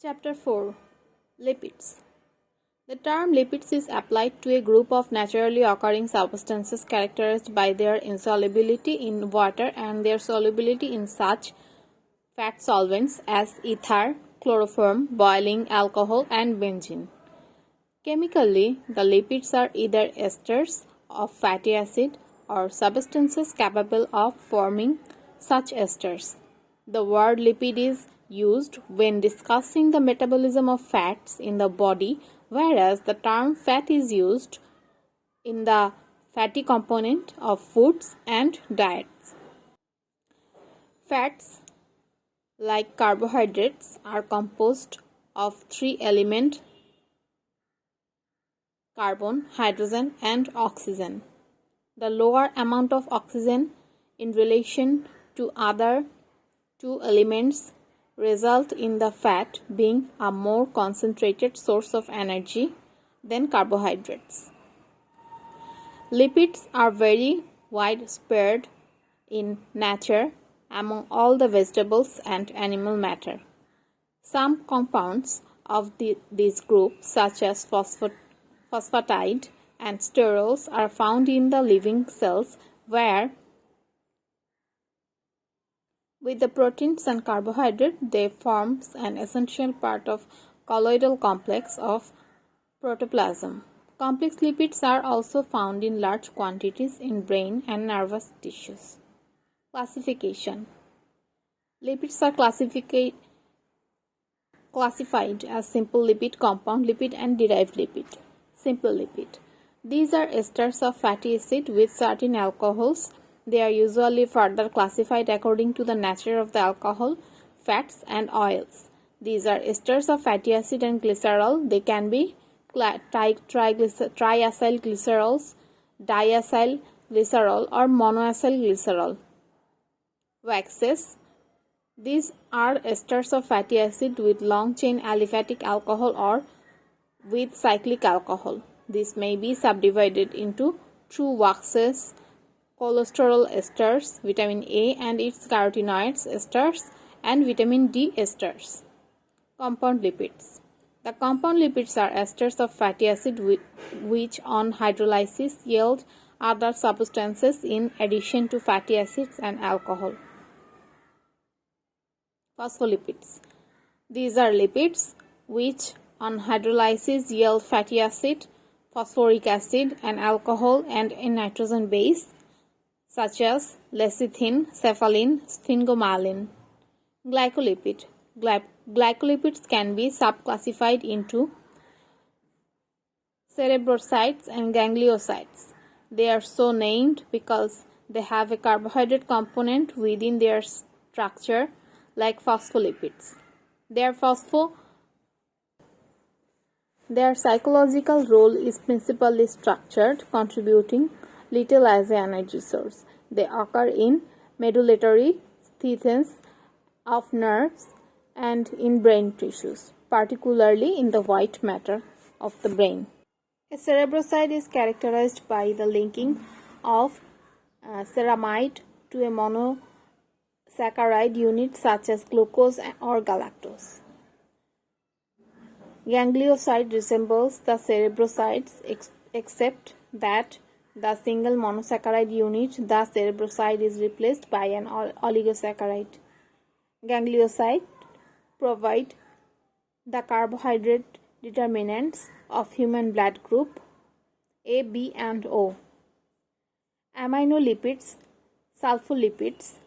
Chapter 4. Lipids. The term lipids is applied to a group of naturally occurring substances characterized by their insolubility in water and their solubility in such fat solvents as ether, chloroform, boiling alcohol, and benzene. Chemically, the lipids are either esters of fatty acid or substances capable of forming such esters. The word lipid is used when discussing the metabolism of fats in the body, whereas the term fat is used in the fatty component of foods and diets. Fats, like carbohydrates, are composed of three elements: carbon, hydrogen, and oxygen. The lower amount of oxygen in relation to other two elements result in the fat being a more concentrated source of energy than carbohydrates. Lipids are very widespread in nature among all the vegetables and animal matter. Some compounds of this group, such as phosphatide and sterols, are found in the living cells, where with the proteins and carbohydrate they forms an essential part of colloidal complex of protoplasm. Complex lipids are also found in large quantities in brain and nervous tissues. Classification. Lipids are classified as simple lipid, compound lipid, and derived lipid. Simple lipid. These are esters of fatty acid with certain alcohols. They are usually further classified according to the nature of the alcohol, fats, and oils. These are esters of fatty acid and glycerol. They can be triacyl glycerols, diacyl glycerol, or monoacyl glycerol. Waxes. These are esters of fatty acid with long-chain aliphatic alcohol or with cyclic alcohol. This may be subdivided into true waxes, cholesterol esters, vitamin A and its carotenoids esters, and vitamin D esters. Compound lipids. The compound lipids are esters of fatty acid which on hydrolysis yield other substances in addition to fatty acids and alcohol. Phospholipids. These are lipids which on hydrolysis yield fatty acid, phosphoric acid, and alcohol and a nitrogen base, such as lecithin, cephalin, sphingomyelin. Glycolipid. Glycolipids can be subclassified into cerebrocytes and gangliosides. They are so named because they have a carbohydrate component within their structure, like phospholipids. Their psychological role is principally structured, contributing little as an energy source. They occur in medullary system of nerves and in brain tissues, particularly in the white matter of the brain. A cerebrocyte is characterized by the linking of ceramide to a monosaccharide unit such as glucose or galactose. Ganglioside resembles the cerebrocytes except that the single monosaccharide unit, the cerebrocyte, is replaced by an oligosaccharide. Gangliocytes provide the carbohydrate determinants of human blood group A, B, and O. Aminolipids, sulfolipids.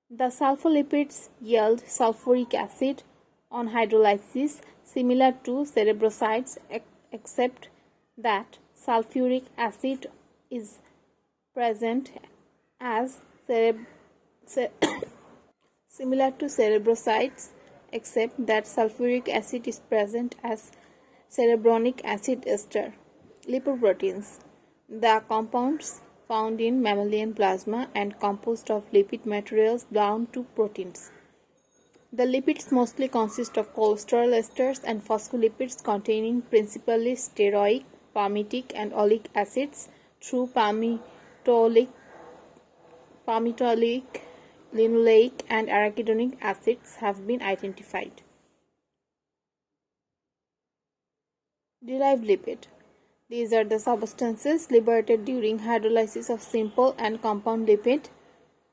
The sulfolipids yield sulfuric acid on hydrolysis, similar to cerebrocytes, except that sulfuric acid is present as similar to cerebrocytes, except that sulfuric acid is present as cerebronic acid ester. Lipoproteins. The compounds found in mammalian plasma and composed of lipid materials bound to proteins. The lipids mostly consist of cholesterol esters and phospholipids containing principally steroic, palmitic, and oleic acids through palmitoleic, linoleic, and arachidonic acids have been identified. Derived lipid. These are the substances liberated during hydrolysis of simple and compound lipid,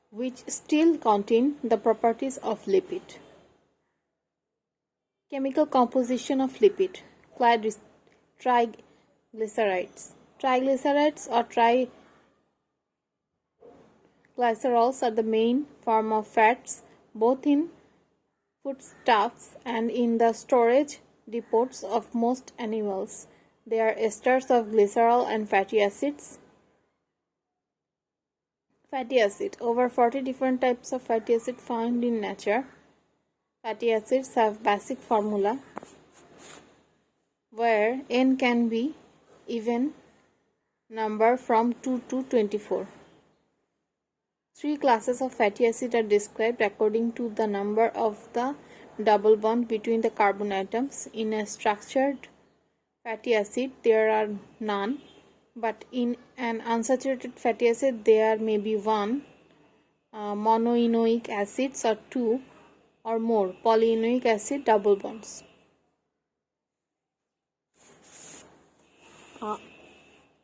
which still contain the properties of lipid. Chemical composition of lipid. Triglycerides. Triglycerides or triglycerols are the main form of fats, both in foodstuffs and in the storage depots of most animals. They are esters of glycerol and fatty acids. Fatty acid. Over 40 different types of fatty acid found in nature. Fatty acids have basic formula where N can be even number from 2 to 24. Three classes of fatty acid are described according to the number of the double bond between the carbon atoms. In a structured fatty acid, there are none, but in an unsaturated fatty acid, there may be one monoenoic acids or two or more polyenoic acid double bonds.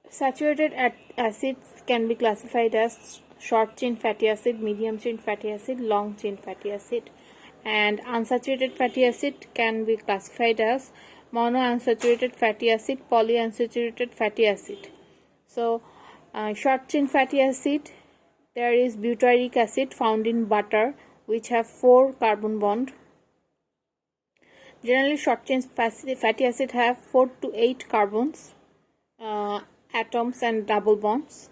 Saturated acids can be classified as short chain fatty acid, medium chain fatty acid, long chain fatty acid, and unsaturated fatty acid can be classified as monounsaturated fatty acid, polyunsaturated fatty acid. So short chain fatty acid, there is butyric acid found in butter, which have 4 carbon bond. Generally short chain fatty acid have 4 to 8 carbons, atoms and double bonds.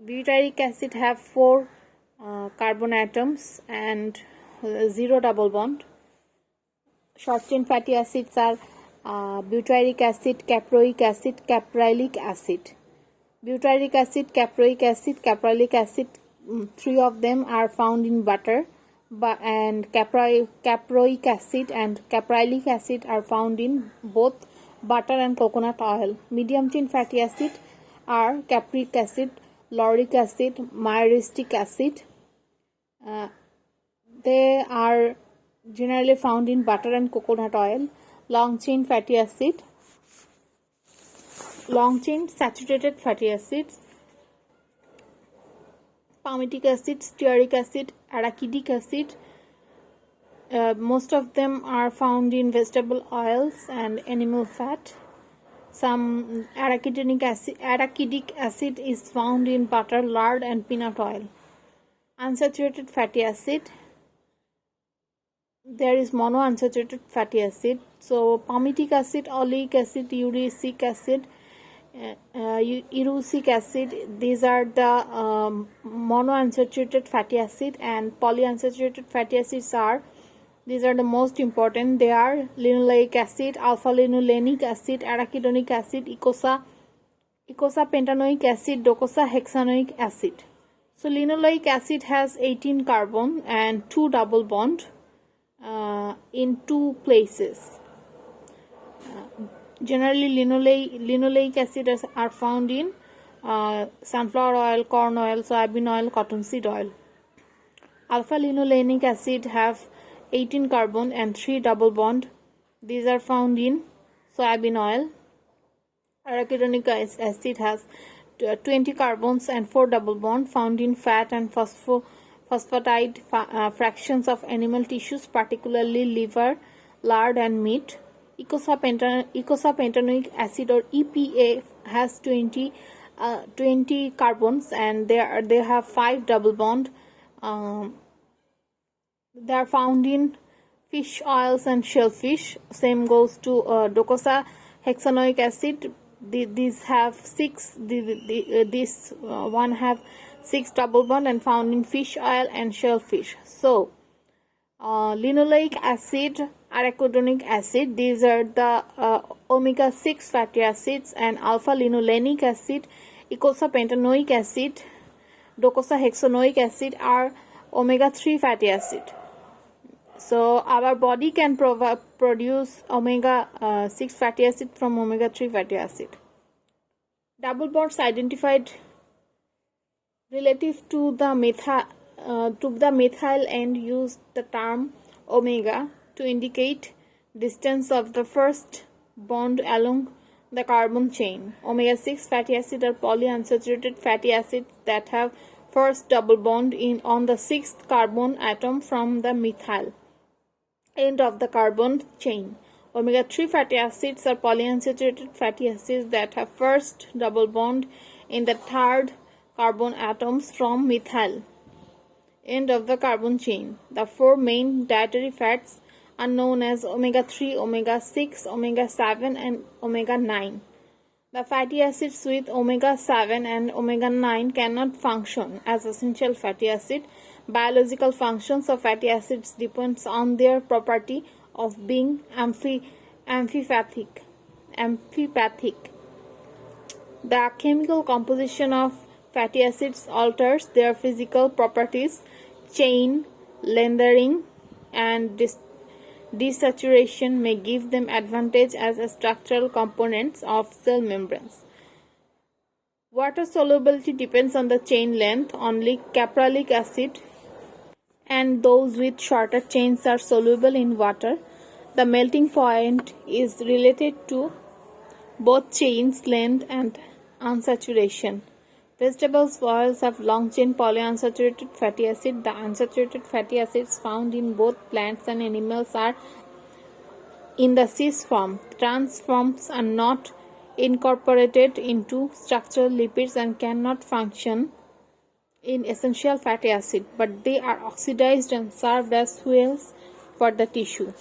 Butyric acid have 4 carbon atoms and 0 double bond. Short chain fatty acids are butyric acid, caproic acid, caprylic acid. Butyric acid, caproic acid, caprylic acid, 3 of them are found in butter, and caproic acid and caprylic acid are found in both butter and coconut oil. Medium chain fatty acid are capric acid, lauric acid, myristic acid. They are generally found in butter and coconut oil. Long chain fatty acid, long chain saturated fatty acids, palmitic acid, stearic acid, arachidic acid. Most of them are found in vegetable oils and animal fat. Some arachidic acid is found in butter, lard and peanut oil. Unsaturated fatty acid, there is monounsaturated fatty acid. So palmitic acid, oleic acid, uric acid, erucic acid, these are the monounsaturated fatty acid, and polyunsaturated fatty acids are, these are the most important. They are linoleic acid, alpha linolenic acid, arachidonic acid, icosapentaenoic acid, docosahexaenoic acid. So linoleic acid has 18 carbon and 2 double bond in 2 places. Generally linoleic acid are found in sunflower oil, corn oil, soybean oil, cottonseed oil. Alpha linolenic acid have 18 carbon and 3 double bond. These are found in soybean oil. Arachidonic acid has 20 carbons and 4 double bond, found in fat and phosphatide fractions of animal tissues, particularly liver, lard and meat. Icosapentaenoic acid or EPA has 20 carbons and they have 5 double bond. They are found in fish oils and shellfish. Same goes to docosahexaenoic acid. These have 6. This one have 6 double bond and found in fish oil and shellfish. So linoleic acid, arachidonic acid, these are the omega-6 fatty acids, and alpha linolenic acid, icosapentaenoic acid, docosahexaenoic acid are omega-3 fatty acid. So our body can produce omega-6 fatty acid from omega-3 fatty acid. Double bonds identified relative to the methyl end use the term omega to indicate distance of the first bond along The carbon chain. Omega-6 fatty acids are polyunsaturated fatty acids that have first double bond on the sixth carbon atom from the methyl end of the carbon chain. Omega-3 fatty acids are polyunsaturated fatty acids that have first double bond in the third carbon atoms from methyl end of the carbon chain. The four main dietary fats are known as omega-3, omega-6, omega-7 and omega-9. The fatty acids with omega-7 and omega-9 cannot function as essential fatty acid. Biological functions of fatty acids depends on their property of being amphipathic. The chemical composition of fatty acids alters their physical properties. Chain lengthening and desaturation may give them advantage as structural components of cell membranes. Water solubility depends on the chain length. Only caprolic acid and those with shorter chains are soluble in water. The melting point is related to both chains length and unsaturation. Vegetables oils have long-chain polyunsaturated fatty acid. The unsaturated fatty acids found in both plants and animals are in the cis form. Trans forms are not incorporated into structural lipids and cannot function in essential fatty acid, but they are oxidized and served as fuels for the tissue.